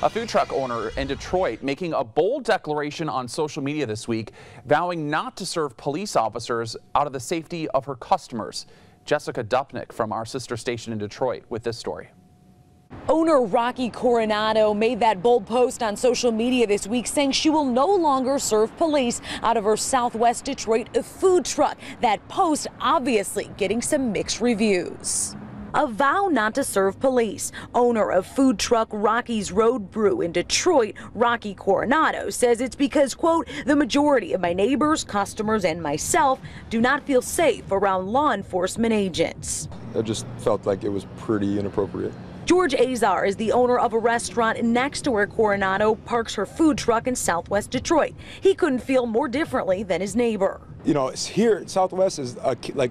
A food truck owner in Detroit making a bold declaration on social media this week, vowing not to serve police officers out of the safety of her customers. Jessica Dupnick from our sister station in Detroit with this story. Owner Rocky Coronado made that bold post on social media this week saying she will no longer serve police out of her Southwest Detroit food truck. That post obviously getting some mixed reviews. A vow not to serve police. Owner of food truck Rocky's Road Brew in Detroit, Rocky Coronado, says it's because, quote, the majority of my neighbors, customers, and myself do not feel safe around law enforcement agents. I just felt like it was pretty inappropriate. George Azar is the owner of a restaurant next to where Coronado parks her food truck in Southwest Detroit. He couldn't feel more differently than his neighbor. You know, here Southwest is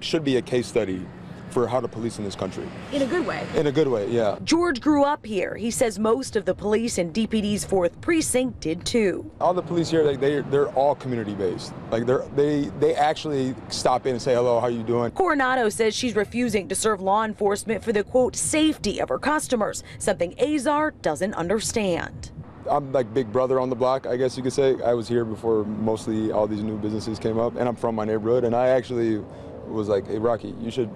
should be a case study for how to police in this country. In a good way. In a good way, yeah. George grew up here. He says most of the police in DPD's 4th Precinct did too. All the police here, they're all community-based. Like they actually stop in and say, hello, how you doing? Coronado says she's refusing to serve law enforcement for the, quote, safety of her customers, something Azar doesn't understand. I'm like big brother on the block, I guess you could say. I was here before mostly all these new businesses came up, and I'm from my neighborhood, and I actually was like, hey, Rocky, you should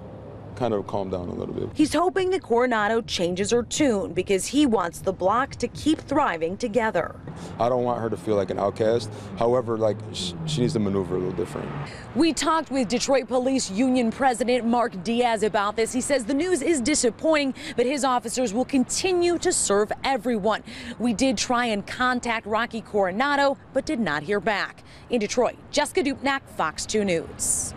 kind of calm down a little bit. He's hoping that Coronado changes her tune because he wants the block to keep thriving together. I don't want her to feel like an outcast. However, like she needs to maneuver a little different. We talked with Detroit Police Union President Mark Diaz about this. He says the news is disappointing, but his officers will continue to serve everyone. We did try and contact Rocky Coronado, but did not hear back. In Detroit, Jessica Dupnick, Fox 2 News.